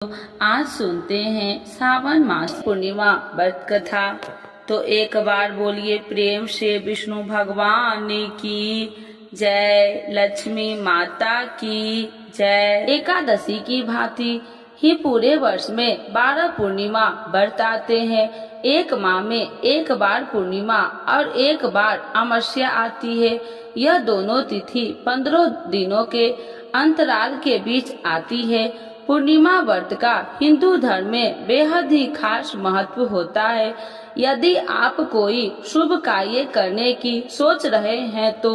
आज सुनते हैं सावन मास पूर्णिमा व्रत कथा। तो एक बार बोलिए प्रेम से विष्णु भगवान की जय, लक्ष्मी माता की जय। एकादशी की भांति ही पूरे वर्ष में 12 पूर्णिमा व्रत आते हैं। एक माह में एक बार पूर्णिमा और एक बार अमावस्या आती है। यह दोनों तिथि 15 दिनों के अंतराल के बीच आती है। पूर्णिमा व्रत का हिंदू धर्म में बेहद ही खास महत्व होता है। यदि आप कोई शुभ कार्य करने की सोच रहे हैं तो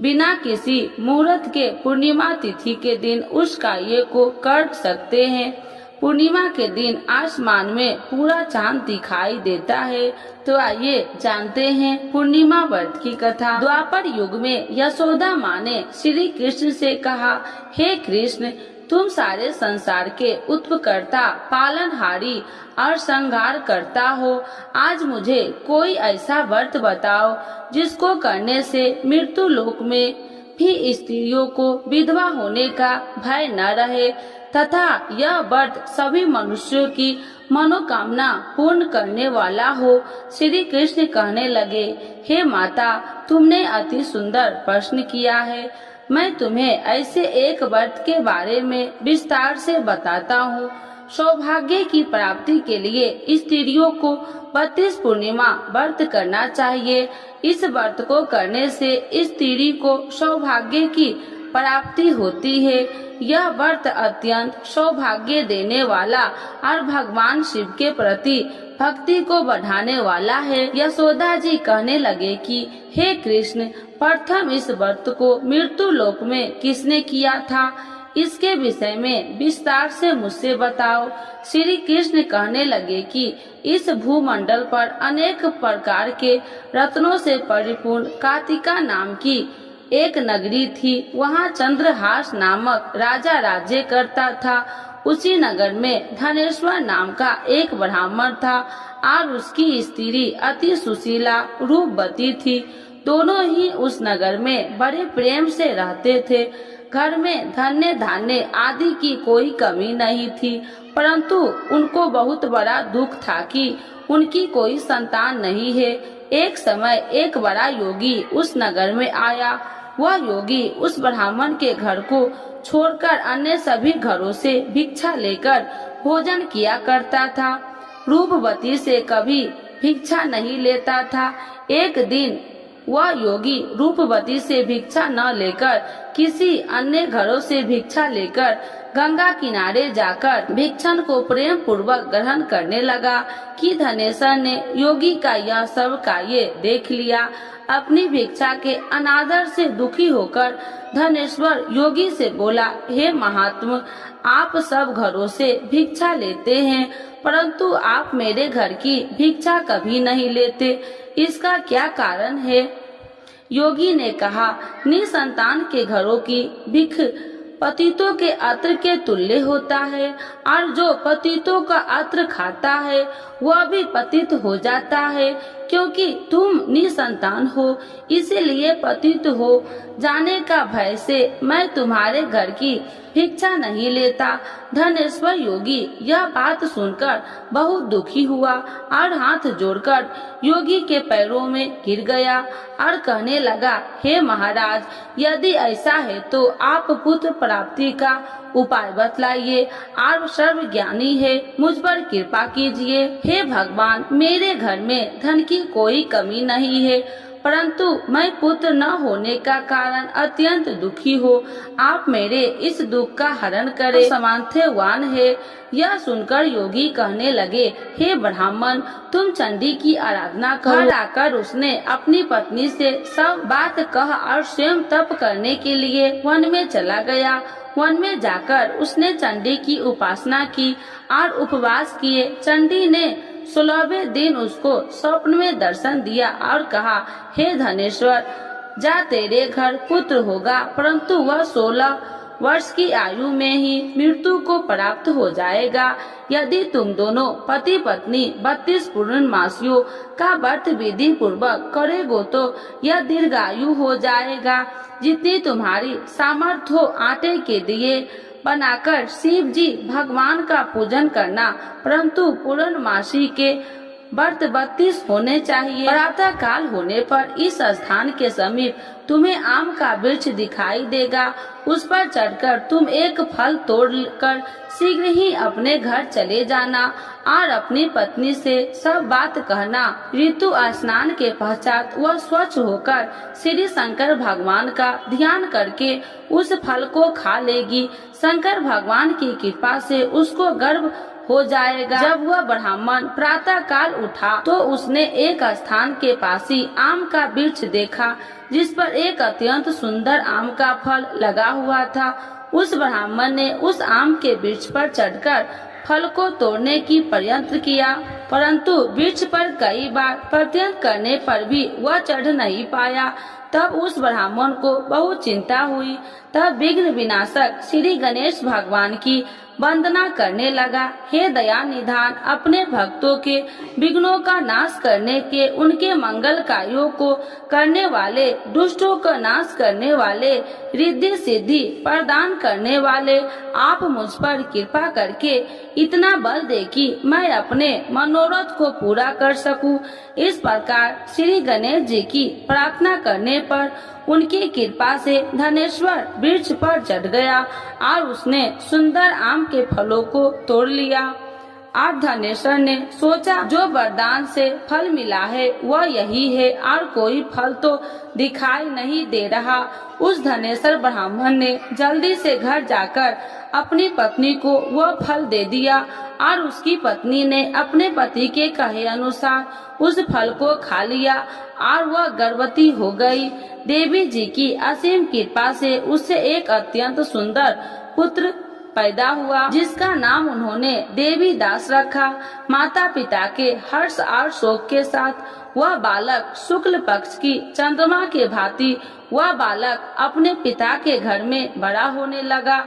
बिना किसी मुहूर्त के पूर्णिमा तिथि के दिन उस कार्य को कर सकते हैं। पूर्णिमा के दिन आसमान में पूरा चांद दिखाई देता है। तो आइए जानते हैं पूर्णिमा व्रत की कथा। द्वापर युग में यशोदा माँ ने श्री कृष्ण से कहा, हे कृष्ण, तुम सारे संसार के उत्पकर्ता, पालनहारी और संहार करता हो। आज मुझे कोई ऐसा व्रत बताओ जिसको करने से मृत्यु लोक में भी स्त्रियों को विधवा होने का भय न रहे तथा यह व्रत सभी मनुष्यों की मनोकामना पूर्ण करने वाला हो। श्री कृष्ण कहने लगे, हे माता, तुमने अति सुंदर प्रश्न किया है। मैं तुम्हें ऐसे एक व्रत के बारे में विस्तार से बताता हूँ। सौभाग्य की प्राप्ति के लिए स्त्रियों को 32 पूर्णिमा व्रत करना चाहिए। इस व्रत को करने से स्त्री को सौभाग्य की प्राप्ति होती है। यह व्रत अत्यंत सौभाग्य देने वाला और भगवान शिव के प्रति भक्ति को बढ़ाने वाला है। यशोदा जी कहने लगे कि हे कृष्ण, प्रथम इस व्रत को मृत्यु लोक में किसने किया था, इसके विषय में विस्तार से मुझसे बताओ। श्री कृष्ण कहने लगे कि इस भूमंडल पर अनेक प्रकार के रत्नों से परिपूर्ण कार्तिका नाम की एक नगरी थी। वहाँ चंद्रहास नामक राजा राज्य करता था। उसी नगर में धनेश्वर नाम का एक ब्राह्मण था और उसकी स्त्री अति सुशीला रूपवती थी। दोनों ही उस नगर में बड़े प्रेम से रहते थे। घर में धन्य धान्य आदि की कोई कमी नहीं थी, परंतु उनको बहुत बड़ा दुख था कि उनकी कोई संतान नहीं है। एक समय एक बड़ा योगी उस नगर में आया। वह योगी उस ब्राह्मण के घर को छोड़कर अन्य सभी घरों से भिक्षा लेकर भोजन किया करता था। रूपवती से कभी भिक्षा नहीं लेता था। एक दिन वह योगी रूपवती से भिक्षा न लेकर किसी अन्य घरों से भिक्षा लेकर गंगा किनारे जाकर भिक्षण को प्रेम पूर्वक ग्रहण करने लगा कि धनेश्वर ने योगी का यह सब कार्य देख लिया। अपनी भिक्षा के अनादर से दुखी होकर धनेश्वर योगी से बोला, हे महात्मा, आप सब घरों से भिक्षा लेते हैं, परंतु आप मेरे घर की भिक्षा कभी नहीं लेते। इसका क्या कारण है? योगी ने कहा, निसंतान के घरों की भिख पतितों के अत्र के तुल्य होता है और जो पतितों का अत्र खाता है वह भी पतित हो जाता है। क्योंकि तुम निसंतान हो, इसीलिए पतित हो जाने का भय से मैं तुम्हारे घर की भिक्षा नहीं लेता। धनेश्वर योगी यह बात सुनकर बहुत दुखी हुआ और हाथ जोड़कर योगी के पैरों में गिर गया और कहने लगा, हे महाराज, यदि ऐसा है तो आप पुत्र प्राप्ति का उपाय बतलाइए। आप सर्वज्ञानी है, मुझ पर कृपा कीजिए। हे भगवान, मेरे घर में धन की कोई कमी नहीं है, परंतु मैं पुत्र न होने का कारण अत्यंत दुखी हो। आप मेरे इस दुख का हरण करें, सामर्थ्यवान है। यह सुनकर योगी कहने लगे, हे ब्राह्मण, तुम चंडी की आराधना करो। आकर उसने अपनी पत्नी से सब बात कह और स्वयं तप करने के लिए वन में चला गया। वन में जाकर उसने चंडी की उपासना की और उपवास किए। चंडी ने 16वें दिन उसको स्वप्न में दर्शन दिया और कहा, हे धनेश्वर, जा, तेरे घर पुत्र होगा, परंतु वह 16 वर्ष की आयु में ही मृत्यु को प्राप्त हो जाएगा। यदि तुम दोनों पति पत्नी 32 पूर्णमासियों का व्रत विधि पूर्वक करेगो तो यह दीर्घायु हो जाएगा। जितनी तुम्हारी सामर्थ्य हो आटे के दिए बनाकर शिव जी भगवान का पूजन करना, परंतु पूर्णमासी के व्रत 32 होने चाहिए। प्रातः काल होने पर इस स्थान के समीप तुम्हें आम का वृक्ष दिखाई देगा। उस पर चढ़कर तुम एक फल तोड़कर शीघ्र ही अपने घर चले जाना और अपनी पत्नी से सब बात कहना। ऋतु स्नान के पश्चात वह स्वच्छ होकर श्री शंकर भगवान का ध्यान करके उस फल को खा लेगी। शंकर भगवान की कृपा से उसको गर्भ हो जाएगा। जब वह ब्राह्मण प्रातः काल उठा तो उसने एक स्थान के पास ही आम का वृक्ष देखा, जिस पर एक अत्यंत सुंदर आम का फल लगा हुआ था। उस ब्राह्मण ने उस आम के वृक्ष पर चढ़कर फल को तोड़ने की प्रयत्न किया, परंतु वृक्ष पर कई बार प्रयत्न करने पर भी वह चढ़ नहीं पाया। तब उस ब्राह्मण को बहुत चिंता हुई। तब विघ्न विनाशक श्री गणेश भगवान की वंदना करने लगा। हे दया निधान, अपने भक्तों के विघ्नों का नाश करने के, उनके मंगल कार्यों को करने वाले, दुष्टों का नाश करने वाले, रिद्धि सिद्धि प्रदान करने वाले, आप मुझ पर कृपा करके इतना बल दे कि मैं अपने मनोरथ को पूरा कर सकूं। इस प्रकार श्री गणेश जी की प्रार्थना करने पर उनकी कृपा से धनेश्वर वृक्ष पर चढ़ गया और उसने सुंदर आम के फलों को तोड़ लिया। और धनेश्वर ने सोचा, जो वरदान से फल मिला है वह यही है और कोई फल तो दिखाई नहीं दे रहा। उस धनेश्वर ब्राह्मण ने जल्दी से घर जाकर अपनी पत्नी को वह फल दे दिया और उसकी पत्नी ने अपने पति के कहे अनुसार उस फल को खा लिया और वह गर्भवती हो गई। देवी जी की असीम कृपा से उससे एक अत्यंत सुंदर पुत्र पैदा हुआ, जिसका नाम उन्होंने देवी दास रखा। माता पिता के हर्ष और शोक के साथ वह बालक शुक्ल पक्ष की चंद्रमा के भांति वह बालक अपने पिता के घर में बड़ा होने लगा।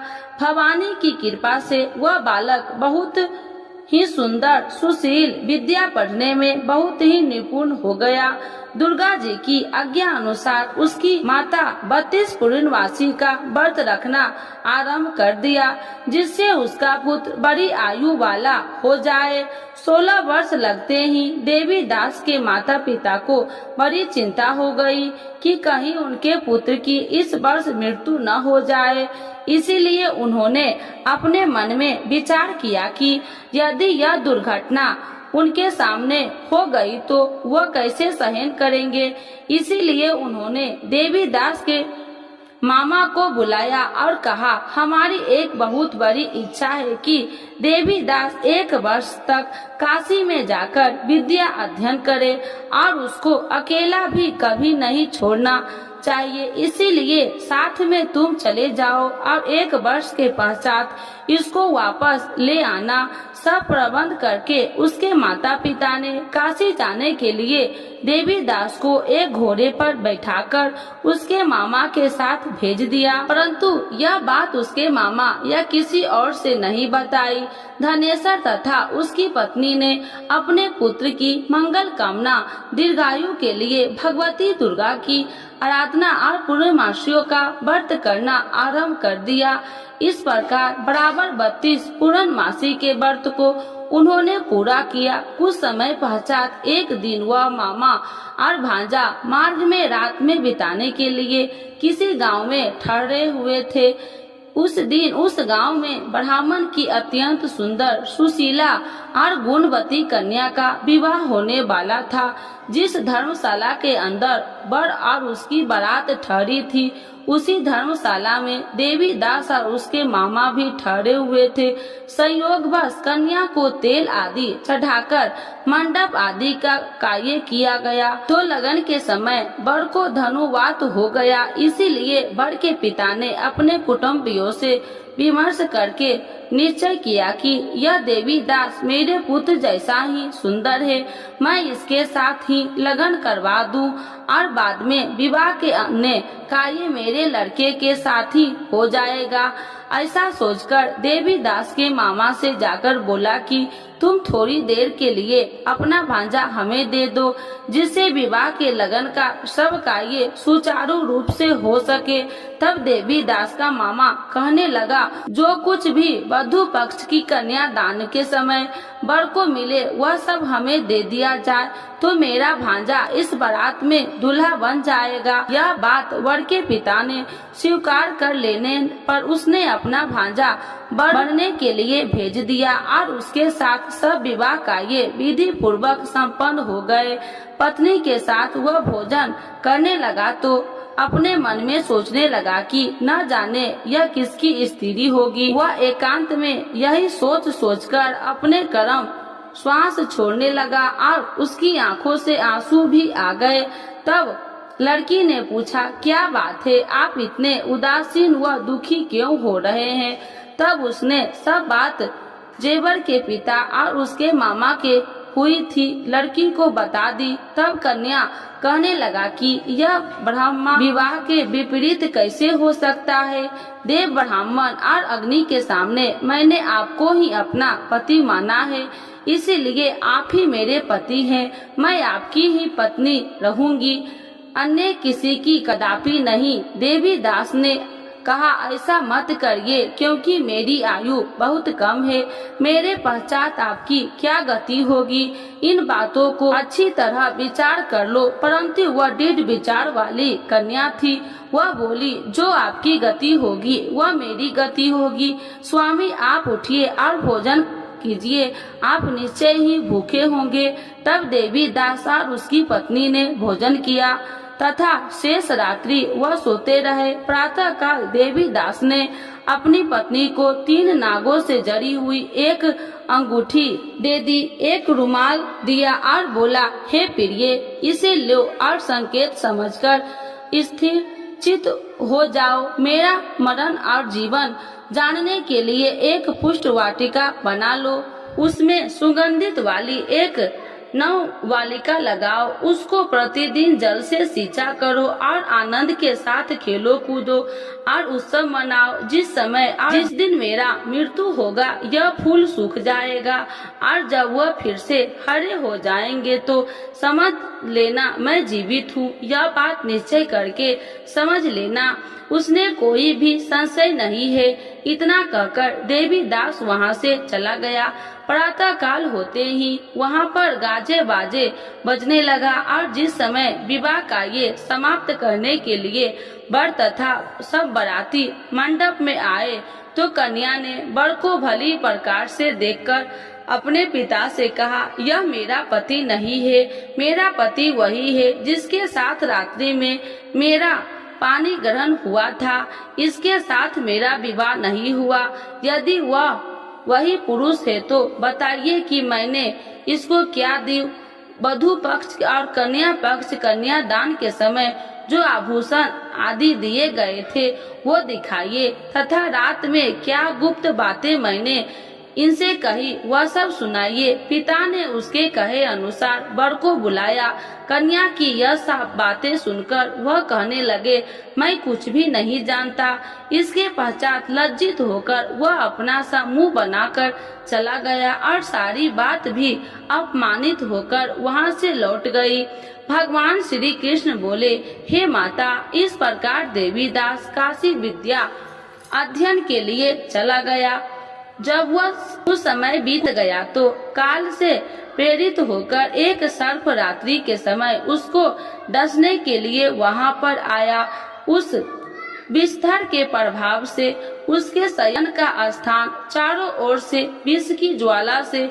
भवानी की कृपा से वह बालक बहुत ही सुंदर, सुशील, विद्या पढ़ने में बहुत ही निपुण हो गया। दुर्गा जी की आज्ञा अनुसार उसकी माता 32 पूर्णमासी का व्रत रखना आरंभ कर दिया, जिससे उसका पुत्र बड़ी आयु वाला हो जाए। 16 वर्ष लगते ही देवी दास के माता पिता को बड़ी चिंता हो गई कि कहीं उनके पुत्र की इस वर्ष मृत्यु न हो जाए। इसीलिए उन्होंने अपने मन में विचार किया कि यदि यह दुर्घटना उनके सामने हो गई तो वह कैसे सहन करेंगे। इसीलिए उन्होंने देवी दास के मामा को बुलाया और कहा, हमारी एक बहुत बड़ी इच्छा है कि देवी दास 1 वर्ष तक काशी में जाकर विद्या अध्ययन करे और उसको अकेला भी कभी नहीं छोड़ना चाहिए। इसीलिए साथ में तुम चले जाओ और 1 वर्ष के पश्चात इसको वापस ले आना। सब प्रबंध करके उसके माता पिता ने काशी जाने के लिए देवी दास को एक घोड़े पर बैठाकर उसके मामा के साथ भेज दिया, परंतु यह बात उसके मामा या किसी और से नहीं बताई। धनेश्वर तथा उसकी पत्नी ने अपने पुत्र की मंगल कामना दीर्घायु के लिए भगवती दुर्गा की आराधना और पूर्णमासियों का व्रत करना आरंभ कर दिया। इस प्रकार बराबर 32 पूर्णमासी के व्रत को उन्होंने पूरा किया। कुछ समय पश्चात एक दिन वह मामा और भांजा मार्ग में रात में बिताने के लिए किसी गांव में ठहरे हुए थे। उस दिन उस गांव में ब्राह्मण की अत्यंत सुंदर, सुशीला और गुणवती कन्या का विवाह होने वाला था। जिस धर्मशाला के अंदर वर और उसकी बारात ठहरी थी, उसी धर्मशाला में देवी दास और उसके मामा भी ठहरे हुए थे। संयोगवश कन्या को तेल आदि चढ़ाकर मंडप आदि का कार्य किया गया तो लगन के समय वर को धनुवात हो गया। इसीलिए वर के पिता ने अपने कुटुंबियों से विमर्श करके निश्चय किया कि यह देवी दास मेरे पुत्र जैसा ही सुंदर है, मैं इसके साथ ही लगन करवा दूं और बाद में विवाह के अन्य कार्य मेरे लड़के के साथ ही हो जाएगा। ऐसा सोचकर देवी दास के मामा से जाकर बोला कि तुम थोड़ी देर के लिए अपना भांजा हमें दे दो, जिससे विवाह के लगन का सब कार्य सुचारू रूप से हो सके। तब देवी दास का मामा कहने लगा, जो कुछ भी वधू पक्ष की कन्या दान के समय वर को मिले वह सब हमें दे दिया जाए, तो मेरा भांजा इस बारात में दूल्हा बन जाएगा। यह बात वर के पिता ने स्वीकार कर लेने पर उसने अपना भांजा वर बनने के लिए भेज दिया और उसके साथ सब विवाह कार्य विधि पूर्वक संपन्न हो गए। पत्नी के साथ वह भोजन करने लगा तो अपने मन में सोचने लगा कि न जाने यह किसकी स्त्री होगी। वह एकांत में यही सोच सोचकर अपने कर्म श्वास छोड़ने लगा और उसकी आंखों से आंसू भी आ गए। तब लड़की ने पूछा, क्या बात है, आप इतने उदासीन व दुखी क्यों हो रहे हैं? तब उसने सब बात जेवर के पिता और उसके मामा के हुई थी लड़की को बता दी। तब कन्या कहने लगा कि यह ब्राह्मण विवाह के विपरीत कैसे हो सकता है? देव ब्राह्मण और अग्नि के सामने मैंने आपको ही अपना पति माना है, इसीलिए आप ही मेरे पति हैं। मैं आपकी ही पत्नी रहूंगी, अन्य किसी की कदापि नहीं। देवी दास ने कहा, ऐसा मत करिए, क्योंकि मेरी आयु बहुत कम है। मेरे पश्चात आपकी क्या गति होगी? इन बातों को अच्छी तरह विचार कर लो। परंतु वह दृढ़ विचार वाली कन्या थी। वह बोली, जो आपकी गति होगी वह मेरी गति होगी। स्वामी, आप उठिए और भोजन कीजिए, आप निश्चय ही भूखे होंगे। तब देवी दास और उसकी पत्नी ने भोजन किया तथा शेष रात्रि वह सोते रहे। प्रातः काल देवी दास ने अपनी पत्नी को 3 नागों से जड़ी हुई एक अंगूठी दे दी, एक रुमाल दिया और बोला, हे प्रिय, इसे लो और संकेत समझकर स्थिर चित हो जाओ। मेरा मरण और जीवन जानने के लिए एक पुष्ट वाटिका बना लो, उसमें सुगंधित वाली एक नववालिका लगाओ, उसको प्रतिदिन जल से सिंचा करो और आनंद के साथ खेलो कूदो और उत्सव मनाओ। जिस समय और जिस दिन मेरा मृत्यु होगा यह फूल सूख जाएगा और जब वह फिर से हरे हो जाएंगे तो समझ लेना मैं जीवित हूँ। यह बात निश्चय करके समझ लेना, उसने कोई भी संशय नहीं है। इतना कहकर देवी दास वहाँ से चला गया। प्रातः काल होते ही वहाँ पर गाजे बाजे बजने लगा और जिस समय विवाह कार्य समाप्त करने के लिए वर तथा सब बाराती मंडप में आए तो कन्या ने वर को भली प्रकार से देखकर अपने पिता से कहा, यह मेरा पति नहीं है, मेरा पति वही है जिसके साथ रात्रि में मेरा पानी ग्रहण हुआ था। इसके साथ मेरा विवाह नहीं हुआ। यदि वह वही पुरुष है तो बताइए कि मैंने इसको क्या दी? वधू पक्ष और कन्या पक्ष कन्या दान के समय जो आभूषण आदि दिए गए थे वो दिखाइए, तथा रात में क्या गुप्त बातें मैंने इनसे कही वह सब सुनाइए। पिता ने उसके कहे अनुसार वर को बुलाया। कन्या की यह सब बातें सुनकर वह कहने लगे, मैं कुछ भी नहीं जानता। इसके पश्चात लज्जित होकर वह अपना सा मुंह बनाकर चला गया और सारी बात भी अपमानित होकर वहां से लौट गई। भगवान श्री कृष्ण बोले, हे माता, इस प्रकार देवीदास काशी विद्या अध्ययन के लिए चला गया। जब वह कुछ समय बीत गया तो काल से प्रेरित होकर एक सर्प रात्रि के समय उसको डसने के लिए वहां पर आया। उस विस्तार के प्रभाव से उसके शयन का स्थान चारों ओर से विष की ज्वाला से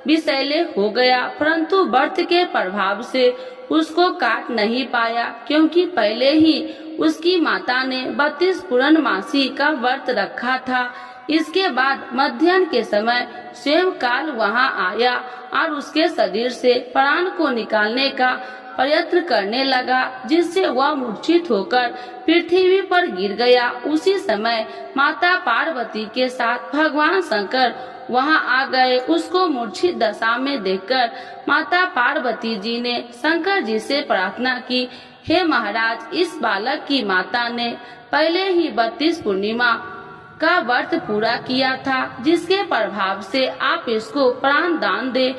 विषैले हो गया, परंतु व्रत के प्रभाव से उसको काट नहीं पाया, क्योंकि पहले ही उसकी माता ने 32 पूर्णमासी का व्रत रखा था। इसके बाद मध्याह्न के समय स्वयं काल वहाँ आया और उसके शरीर से प्राण को निकालने का प्रयत्न करने लगा, जिससे वह मूर्छित होकर पृथ्वी पर गिर गया। उसी समय माता पार्वती के साथ भगवान शंकर वहाँ आ गए। उसको मूर्छित दशा में देखकर माता पार्वती जी ने शंकर जी से प्रार्थना की, हे महाराज, इस बालक की माता ने पहले ही 32 पूर्णिमा का व्रत पूरा किया था, जिसके प्रभाव से आप इसको प्राण दान दे।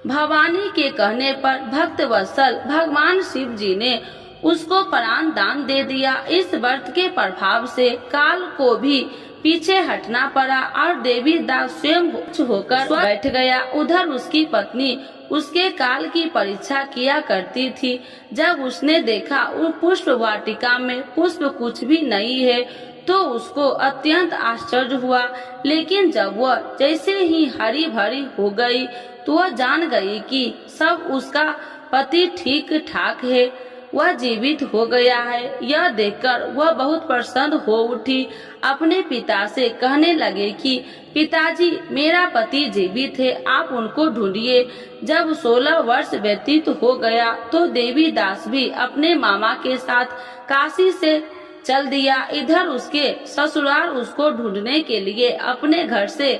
भवानी के कहने पर भक्त वत्सल भगवान शिव जी ने उसको प्राण दान दे दिया। इस व्रत के प्रभाव से काल को भी पीछे हटना पड़ा और देवी दास स्वयं होकर बैठ गया। उधर उसकी पत्नी उसके काल की परीक्षा किया करती थी। जब उसने देखा वो पुष्प वाटिका में पुष्प कुछ भी नहीं है तो उसको अत्यंत आश्चर्य हुआ, लेकिन जब वह जैसे ही हरी भरी हो गई तो वह जान गई कि सब उसका पति ठीक ठाक है, वह जीवित हो गया है। यह देखकर वह बहुत प्रसन्न हो उठी। अपने पिता से कहने लगे कि पिताजी, मेरा पति जीवित है, आप उनको ढूंढिए। जब 16 वर्ष व्यतीत हो गया तो देवी दास भी अपने मामा के साथ काशी से चल दिया। इधर उसके ससुराल उसको ढूंढने के लिए अपने घर से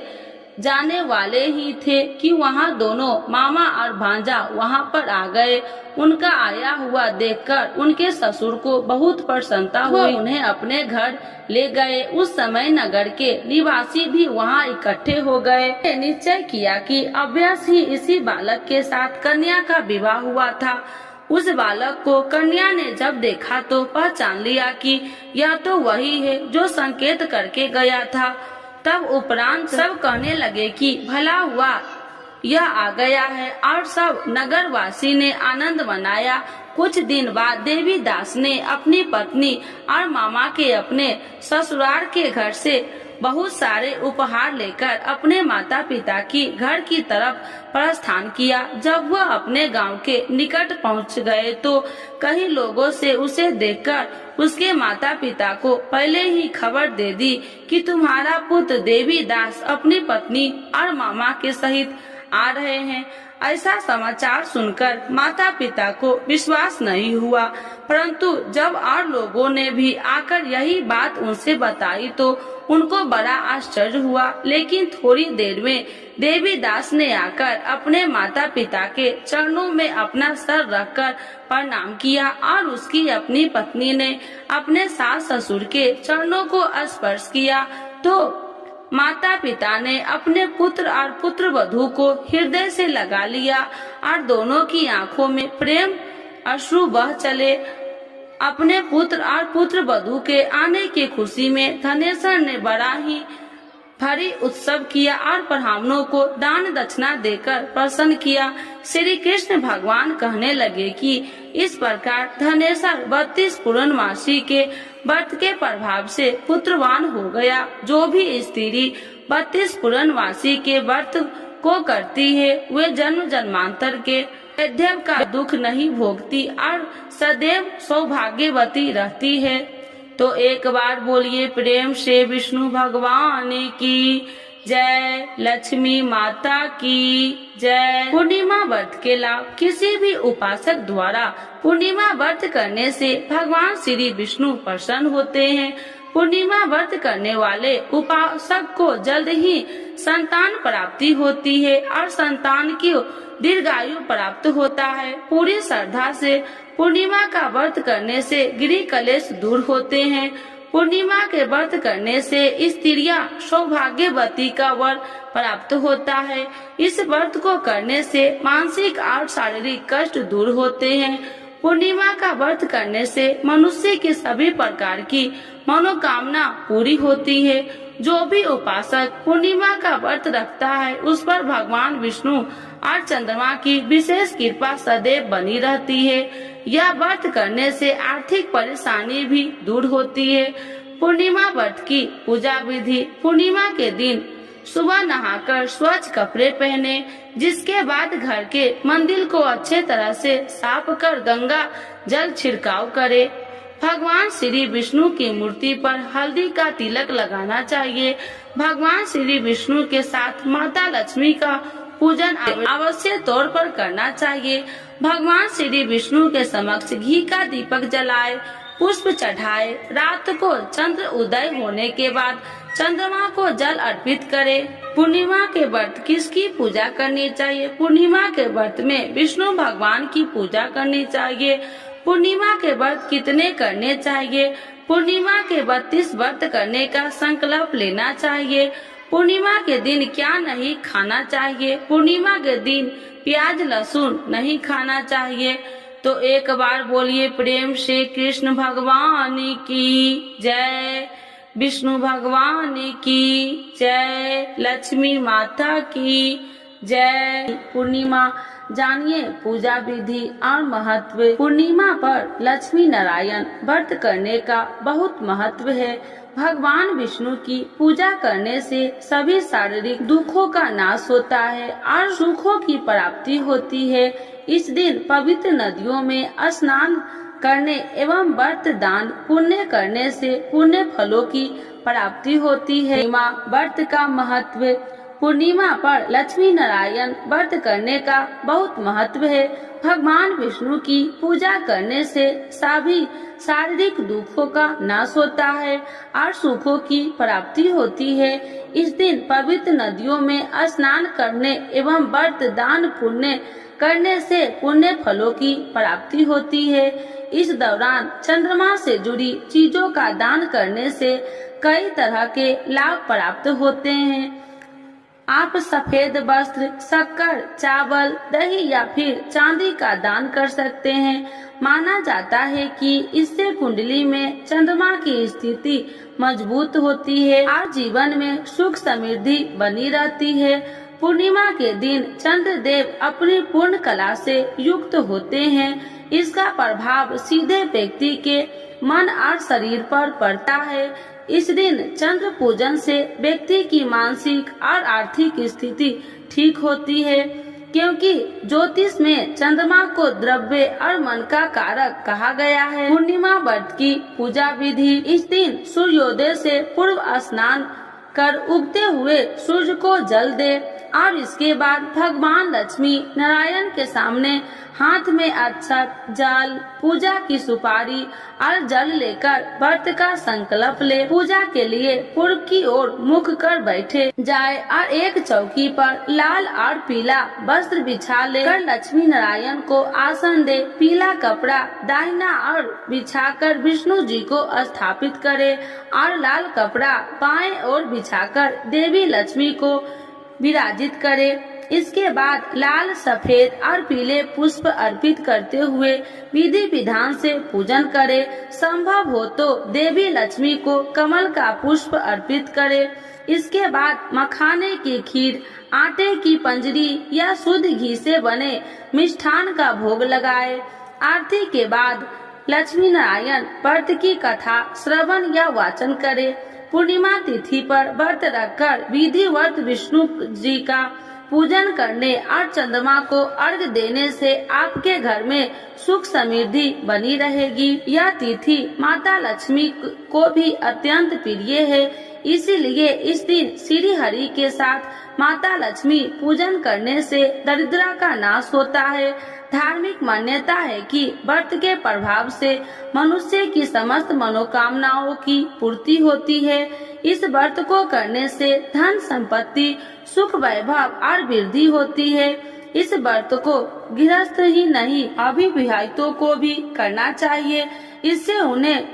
जाने वाले ही थे कि वहाँ दोनों मामा और भांजा वहाँ पर आ गए। उनका आया हुआ देखकर उनके ससुर को बहुत प्रसन्नता हुई। उन्हें अपने घर ले गए। उस समय नगर के निवासी भी वहाँ इकट्ठे हो गए। निश्चय किया कि अभ्यास ही इसी बालक के साथ कन्या का विवाह हुआ था। उस बालक को कन्या ने जब देखा तो पहचान लिया कि यह तो वही है जो संकेत करके गया था। तब उपरांत सब कहने लगे कि भला हुआ यह आ गया है और सब नगरवासी ने आनंद मनाया। कुछ दिन बाद देवी दास ने अपनी पत्नी और मामा के अपने ससुराल के घर से बहुत सारे उपहार लेकर अपने माता पिता की घर की तरफ प्रस्थान किया। जब वह अपने गांव के निकट पहुंच गए तो कई लोगों से उसे देखकर उसके माता पिता को पहले ही खबर दे दी कि तुम्हारा पुत्र देवी दास अपनी पत्नी और मामा के सहित आ रहे हैं। ऐसा समाचार सुनकर माता पिता को विश्वास नहीं हुआ, परंतु जब और लोगों ने भी आकर यही बात उनसे बताई तो उनको बड़ा आश्चर्य हुआ। लेकिन थोड़ी देर में देवी दास ने आकर अपने माता पिता के चरणों में अपना सर रखकर प्रणाम किया और उसकी अपनी पत्नी ने अपने सास ससुर के चरणों को स्पर्श किया तो माता पिता ने अपने पुत्र और पुत्र वधू को हृदय से लगा लिया और दोनों की आंखों में प्रेम अश्रु बह चले। अपने पुत्र और पुत्र वधू के आने की खुशी में धनेश्वर ने बड़ा ही भारी उत्सव किया और ब्राह्मणों को दान दक्षिणा देकर प्रसन्न किया। श्री कृष्ण भगवान कहने लगे कि इस प्रकार धनेश्वर 32 पूर्णमासी के व्रत के प्रभाव से पुत्रवान हो गया। जो भी स्त्री 32 पूर्णमासी के व्रत को करती है वे जन्म जन्मांतर के वैधव्य का दुख नहीं भोगती और सदैव सौभाग्यवती रहती है। तो एक बार बोलिए प्रेम से विष्णु भगवान की जय, लक्ष्मी माता की जय। पूर्णिमा व्रत के लाभ। किसी भी उपासक द्वारा पूर्णिमा व्रत करने से भगवान श्री विष्णु प्रसन्न होते हैं। पूर्णिमा व्रत करने वाले उपासक को जल्द ही संतान प्राप्ति होती है और संतान की दीर्घायु प्राप्त होता है। पूरी श्रद्धा से पूर्णिमा का व्रत करने से गृह कलेश दूर होते हैं। पूर्णिमा के व्रत करने से स्त्रियां सौभाग्यवती का वर प्राप्त होता है। इस व्रत को करने से मानसिक और शारीरिक कष्ट दूर होते हैं। पूर्णिमा का व्रत करने से मनुष्य की सभी प्रकार की मनोकामना पूरी होती है। जो भी उपासक पूर्णिमा का व्रत रखता है उस पर भगवान विष्णु और चंद्रमा की विशेष कृपा सदैव बनी रहती है। यह व्रत करने से आर्थिक परेशानी भी दूर होती है। पूर्णिमा व्रत की पूजा विधि। पूर्णिमा के दिन सुबह नहाकर स्वच्छ कपड़े पहने, जिसके बाद घर के मंदिर को अच्छे तरह से साफ कर गंगा जल छिड़काव करे। भगवान श्री विष्णु की मूर्ति पर हल्दी का तिलक लगाना चाहिए। भगवान श्री विष्णु के साथ माता लक्ष्मी का पूजन अवश्य तौर पर करना चाहिए। भगवान श्री विष्णु के समक्ष घी का दीपक जलाए, पुष्प चढ़ाए। रात को चंद्र उदय होने के बाद चंद्रमा को जल अर्पित करे। पूर्णिमा के व्रत किसकी पूजा करनी चाहिए? पूर्णिमा के व्रत में विष्णु भगवान की पूजा करनी चाहिए। पूर्णिमा के व्रत कितने करने चाहिए? पूर्णिमा के 32 व्रत करने का संकल्प लेना चाहिए। पूर्णिमा के दिन क्या नहीं खाना चाहिए? पूर्णिमा के दिन प्याज लहसुन नहीं खाना चाहिए। तो एक बार बोलिए प्रेम से कृष्ण भगवान की जय, विष्णु भगवान की जय, लक्ष्मी माता की जय। पूर्णिमा जानिए पूजा विधि और महत्व। पूर्णिमा पर लक्ष्मी नारायण व्रत करने का बहुत महत्व है। भगवान विष्णु की पूजा करने से सभी शारीरिक दुखों का नाश होता है और सुखों की प्राप्ति होती है। इस दिन पवित्र नदियों में स्नान करने एवं व्रत दान पुण्य करने से पुण्य फलों की प्राप्ति होती है। पूर्णिमा व्रत का महत्व। पूर्णिमा पर लक्ष्मी नारायण व्रत करने का बहुत महत्व है। भगवान विष्णु की पूजा करने से सभी शारीरिक दुखों का नाश होता है और सुखों की प्राप्ति होती है। इस दिन पवित्र नदियों में स्नान करने एवं व्रत दान पुण्य करने से पुण्य फलों की प्राप्ति होती है। इस दौरान चंद्रमा से जुड़ी चीजों का दान करने से कई तरह के लाभ प्राप्त होते हैं। आप सफेद वस्त्र, शक्कर, चावल, दही या फिर चांदी का दान कर सकते हैं। माना जाता है कि इससे कुंडली में चंद्रमा की स्थिति मजबूत होती है और जीवन में सुख समृद्धि बनी रहती है। पूर्णिमा के दिन चंद्र देव अपनी पूर्ण कला से युक्त होते हैं। इसका प्रभाव सीधे व्यक्ति के मन और शरीर पर पड़ता है। इस दिन चंद्र पूजन से व्यक्ति की मानसिक और आर्थिक स्थिति ठीक होती है, क्योंकि ज्योतिष में चंद्रमा को द्रव्य और मन का कारक कहा गया है। पूर्णिमा व्रत की पूजा विधि। इस दिन सूर्योदय से पूर्व स्नान कर उगते हुए सूर्य को जल दे और इसके बाद भगवान लक्ष्मी नारायण के सामने हाथ में अक्षत, जल, पूजा की सुपारी और जल लेकर व्रत का संकल्प ले। पूजा के लिए पूर्व की ओर मुख कर बैठे जाए और एक चौकी पर लाल और पीला वस्त्र बिछा ले कर लक्ष्मी नारायण को आसन दे। पीला कपड़ा दाहिना और बिछाकर विष्णु जी को स्थापित करे और लाल कपड़ा बाएं ओर बिछाकर देवी लक्ष्मी को विराजित करे। इसके बाद लाल, सफेद और पीले पुष्प अर्पित करते हुए विधि विधान से पूजन करे। संभव हो तो देवी लक्ष्मी को कमल का पुष्प अर्पित करे। इसके बाद मखाने की खीर, आटे की पंजरी या शुद्ध घी से बने मिष्ठान का भोग लगाए। आरती के बाद लक्ष्मी नारायण व्रत की कथा श्रवण या वाचन करे। पूर्णिमा तिथि पर व्रत रखकर विधिवत विष्णु जी का पूजन करने और चंद्रमा को अर्घ्य देने से आपके घर में सुख समृद्धि बनी रहेगी। यह तिथि माता लक्ष्मी को भी अत्यंत प्रिय है, इसीलिए इस दिन श्री हरि के साथ माता लक्ष्मी पूजन करने से दरिद्रता का नाश होता है। धार्मिक मान्यता है कि व्रत के प्रभाव से मनुष्य की समस्त मनोकामनाओं की पूर्ति होती है। इस व्रत को करने से धन संपत्ति, सुख, वैभव और वृद्धि होती है। इस व्रत को गृहस्थ ही नहीं अविवाहितों को भी करना चाहिए। इससे उन्हें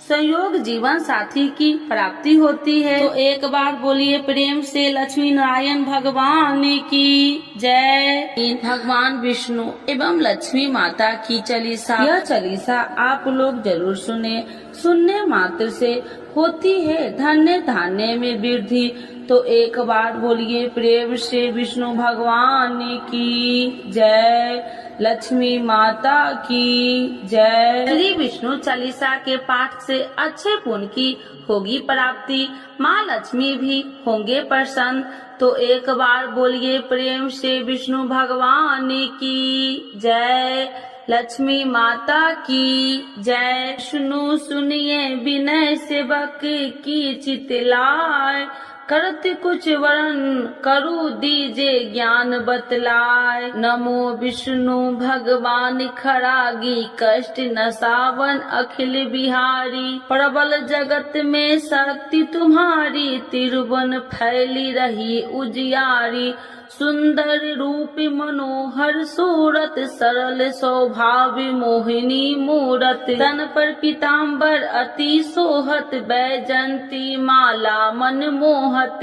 संयोग जीवन साथी की प्राप्ति होती है। तो एक बार बोलिए प्रेम से लक्ष्मी नारायण भगवान की जय। भगवान विष्णु एवं लक्ष्मी माता की चालीसा। यह चालीसा आप लोग जरूर सुने। सुनने मात्र से होती है धन्य धान्य में वृद्धि। तो एक बार बोलिए प्रेम से विष्णु भगवान की जय, लक्ष्मी माता की जय। श्री विष्णु चालीसा के पाठ से अच्छे पुण्य की होगी प्राप्ति, माँ लक्ष्मी भी होंगे प्रसन्न। तो एक बार बोलिए प्रेम से विष्णु भगवान की जय, लक्ष्मी माता की जय। सुनो सुनिए विनय सेवक की चितलाय, करत कुछ वरण करु दीजे ज्ञान बतलाय। नमो विष्णु भगवान खरागी, कष्ट नसावन अखिल बिहारी। प्रबल जगत में शक्ति तुम्हारी, तिरुवन फैली रही उजियारी। सुंदर रूप मनोहर सूरत, सरल स्वभाव मोहिनी मूरत, तन पर पीताम्बर अति सोहत, बैजंती माला मन मोहत,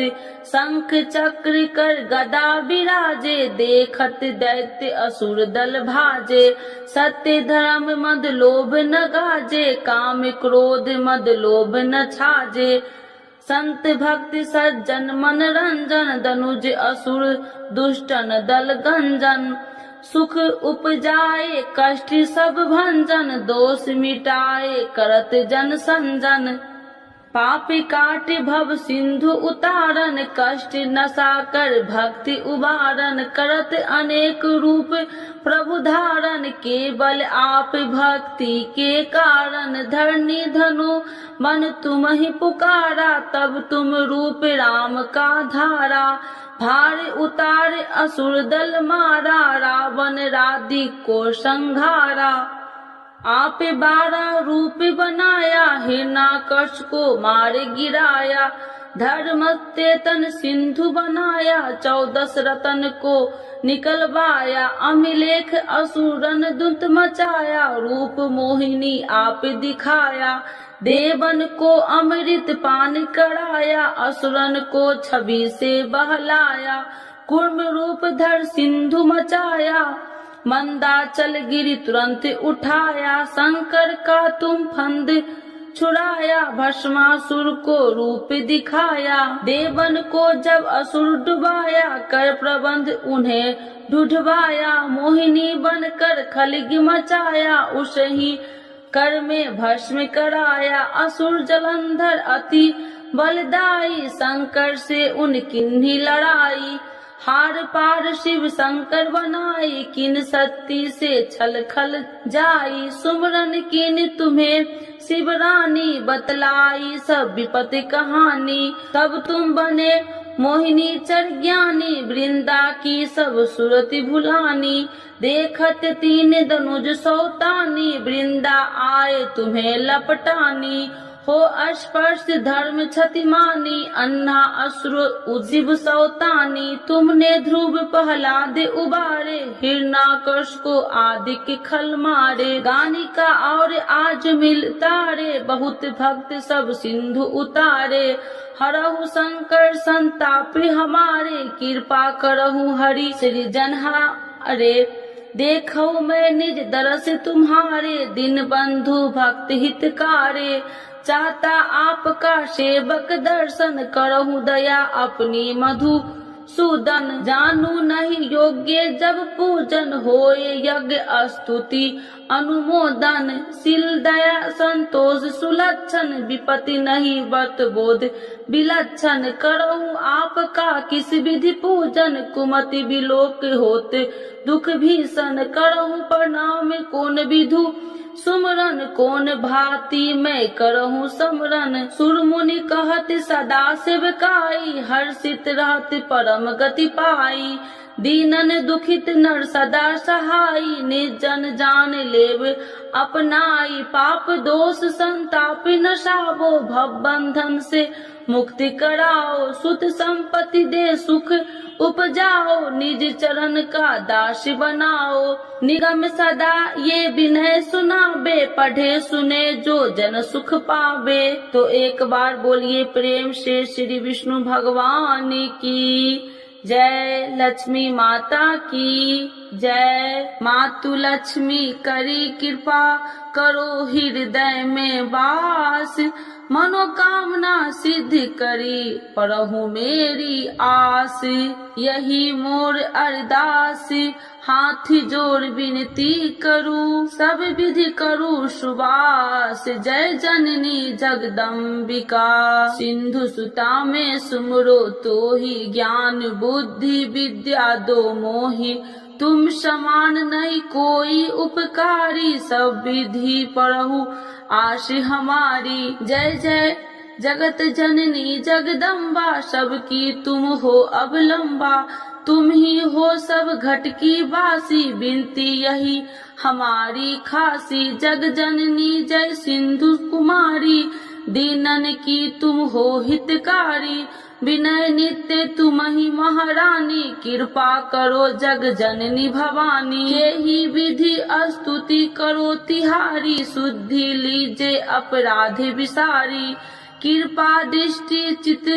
शंख चक्र कर गदा विराजे, देखत दैत्य असुर दल भाजे, सत्य धर्म मद लोभ न गाजे, काम क्रोध मद लोभ न छाजे, संत भक्ति सज्जन मन रंजन, दनुज असुर दुष्टन दल गंजन, सुख उपजाए कष्ट सब भंजन, दोष मिटाए करत जन संजन, पाप काट भव सिंधु उतारन, कष्ट नसा कर भक्ति उबारन, करत अनेक रूप प्रभु धारण, केवल आप भक्ति के कारण, धरनी धनु मन तुम ही पुकारा, तब तुम रूप राम का धारा, भार उतार असुर दल मारा, रावण राधिक को संघारा, आप 12 रूप बनाया, हिरण्याकश को मार गिराया, धर्म तेतन सिंधु बनाया, 14 रतन को निकलवाया, अमिलेख असुरन दुत मचाया, रूप मोहिनी आप दिखाया, देवन को अमृत पान कराया, असुरन को छवि से बहलाया, कूर्म रूप धर सिंधु मचाया, मंदाचल गिरि तुरंत उठाया, शंकर का तुम फंद छुड़ाया, भस्मासुर को रूप दिखाया, देवन को जब असुर डुबाया, कर प्रबंध उन्हें ढूढ़वाया, मोहिनी बनकर खलगी मचाया, उस ही कर में भस्म कराया, असुर जलंधर अति बलदाई, शंकर से उनकी लड़ाई, हार पार शिव शंकर बनाई, किन सत्ती से छल खल जाई, सुमरन किन तुम्हें शिव रानी, बतलाई सब विपत्ति कहानी, तब तुम बने मोहिनी चर ज्ञानी, वृंदा की सब सुरति भुलानी, देखत 3 दनुज सौतानी, वृंदा आए तुम्हें लपटानी, हो स्पर्श धर्म क्षतिमानी, अन्ना असुर उज्जीव सौतानी, तुमने ध्रुव प्रहलाद उबारे, हिरण्याकश को आदि के खल मारे, गानिका और आज मिल तारे, बहुत भक्त सब सिंधु उतारे, हरहु शंकर संताप हमारे, कृपा करहु हरि श्री जनहारे, देखो मैं निज दरस तुम्हारे, दिन बंधु भक्त हितकारे, चाहता आपका सेवक दर्शन, करहु दया अपनी मधु सूदन, जानू नहीं योग्य जब पूजन, होए यज्ञ स्तुति अनुमोदन, शील दया संतोष सुलक्षण, विपत्ति नहीं व्रत बोध विलक्षण, करहु आपका किस विधि पूजन, कुमति विलोक होते दुख भीषण, करहु प्रणाम कौन विधु सुमरन, कौन भांति मैं करहूँ समरन, सुर मुनि कहत सदा सेवकाई, हर्षित रहत परम गति पाई, दीनन दुखित नर सदा सहाई, निर्जन जान लेव अपनाई, पाप दोष संताप नसावो, भव बंधन से मुक्ति कराओ, सुत संपत्ति दे सुख उपजाओ, निज चरण का दास बनाओ, निगम सदा ये विनय सुनाबे, पढ़े सुने जो जन सुख पावे। तो एक बार बोलिए प्रेम से श्री विष्णु भगवान की जय, लक्ष्मी माता की जय। मातु लक्ष्मी करी कृपा, करो हृदय में वास, मनोकामना सिद्ध करी परहु मेरी आस, यही मोर अरदास, हाथ जोड़ विनती करूं, सब विधि करूं सुबास, जय जननी जगदम्बिका, सिंधु सुता में सुमरो तो ही, ज्ञान बुद्धि विद्या दो मोहि, तुम समान नहीं कोई उपकारी, सब विधि परहु आश हमारी, जय जय जगत जननी जगदम्बा, सबकी तुम हो अवलंबा, तुम ही हो सब घट की वासी, विनती यही हमारी खासी, जग जननी जय सिंधु कुमारी, दीनन की तुम हो हितकारी, विनय नित्य तुमहि महारानी, कृपा करो जग जननी भवानी। यही विधि स्तुति करो तिहारी, शुद्धि लीजे अपराधी विसारी। कृपा दृष्टि चित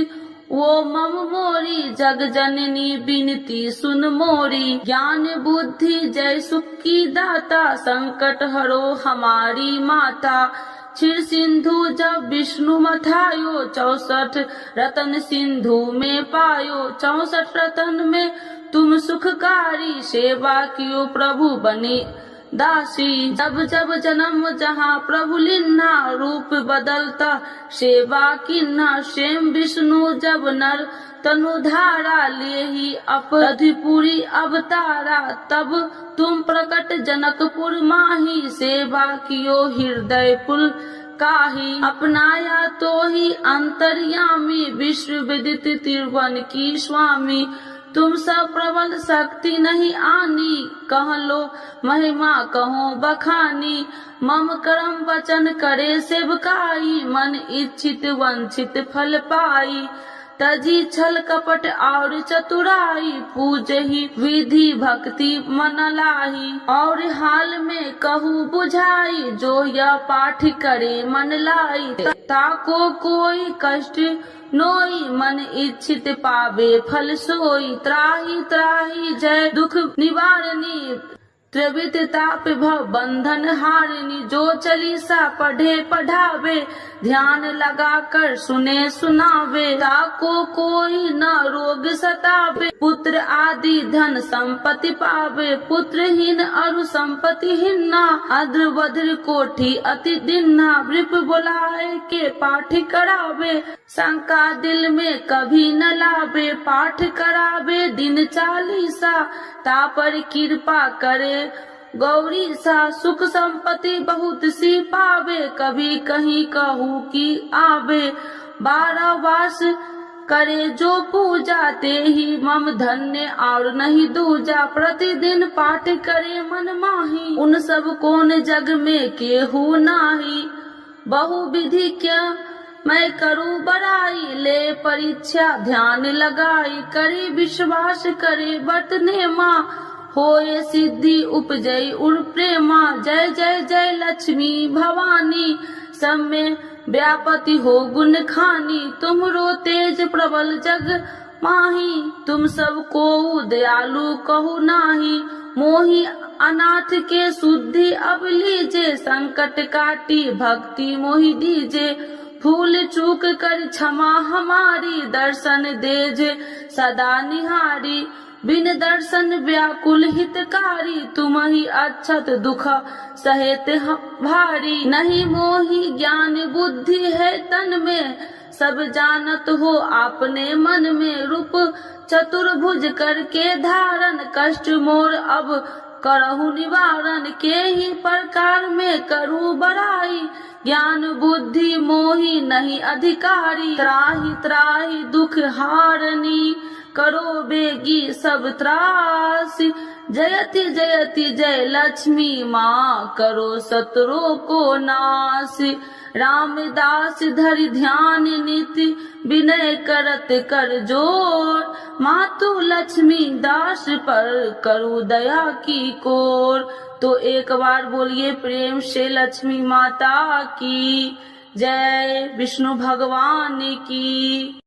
वो मम मोरी, जग जननी बिनती सुन मोरी। ज्ञान बुद्धि जय सुख की दाता, संकट हरो हमारी माता। क्षीर सिंधु जब विष्णु मथायो, 64 रतन सिंधु में पायो। 64 रतन में तुम सुखकारी, सेवा कियो प्रभु बने दासी। जब जब जन्म जहाँ प्रभु लिन्हा, रूप बदलता सेवा किन्हा। स्वयं विष्णु जब नर तनु धारा, ले ही अपराधिपुरी अवतारा। तब तुम प्रकट जनकपुर माही, सेवा कियो हृदय पुल काही। अपनाया तो ही अंतर्यामी, विश्व विदित त्रिभुवन की स्वामी। तुम सब प्रबल शक्ति नहीं आनी, कह लो महिमा कहो बखानी। मम कर्म वचन करे सेवकाई, मन इच्छित वंचित फल पाई। तजी छल कपट और चतुराई, पूजहि विधि भक्ति मन लाही। और हाल में कहूँ बुझाई, जो यह पाठ करे मन लाई। ताको कोई कष्ट नोई, मन इच्छित पावे फल सोई। त्राहि त्राहि जय दुख निवारणी, त्रिविध ताप भव बंधन हारिणी। जो चालीसा पढ़े पढ़ावे, ध्यान लगा कर सुने सुनावे। ताको कोई न रोग सतावे, पुत्र आदि धन संपत्ति पावे। पुत्रहीन अरु संपत्ति हिन्ना, अद्र वज्र कोठी अति दिन्ना। वृप बुलाए के पाठ करावे, शंका दिल में कभी न लावे। पाठ करावे दिन 40, तापर कृपा करे गौरी सा। सुख संपत्ति बहुत सी पावे, कभी कहीं कहूँ की आवे। 12 वास करे जो पूजा, ते ही मम धन्य और नहीं दूजा। प्रतिदिन पाठ करे मन माही, उन सब कौन जग में केहू नाही। बहु विधि क्या मैं करूँ बड़ाई, ले परीक्षा ध्यान लगाई। करे विश्वास करे व्रत नेमा, होए सिद्धि उपजई उर प्रेमा। जय जय जय लक्ष्मी भवानी, सब में व्यापति हो गुण खानी। तुमरो तेज प्रबल जग माही, तुम सब को दयालु कहु नाही। मोहि अनाथ के शुद्धि अब लीजे, संकट काटी भक्ति मोहि दीजे। भूल चूक कर क्षमा हमारी, दर्शन देजे सदा निहारी। बिन दर्शन व्याकुल हितकारी, तुम ही अक्षत दुख सहेत भारी। नहीं मोहि ज्ञान बुद्धि है तन में, सब जानत हो आपने मन में। रूप चतुर्भुज करके धारण, कष्ट मोर अब करहु निवारण। के ही प्रकार में करूँ बड़ाई, ज्ञान बुद्धि मोहि नहीं अधिकारी। त्राहि त्राहि दुख हारनी, करो बेगी सब त्रासी। जयति जयति जय लक्ष्मी माँ, करो शत्रुओं को नाश। रामदास धरि ध्यान नित, विनय करत कर जोर। मातु लक्ष्मी दास पर करू दया की कोर। तो एक बार बोलिए प्रेम से लक्ष्मी माता की जय, विष्णु भगवान की।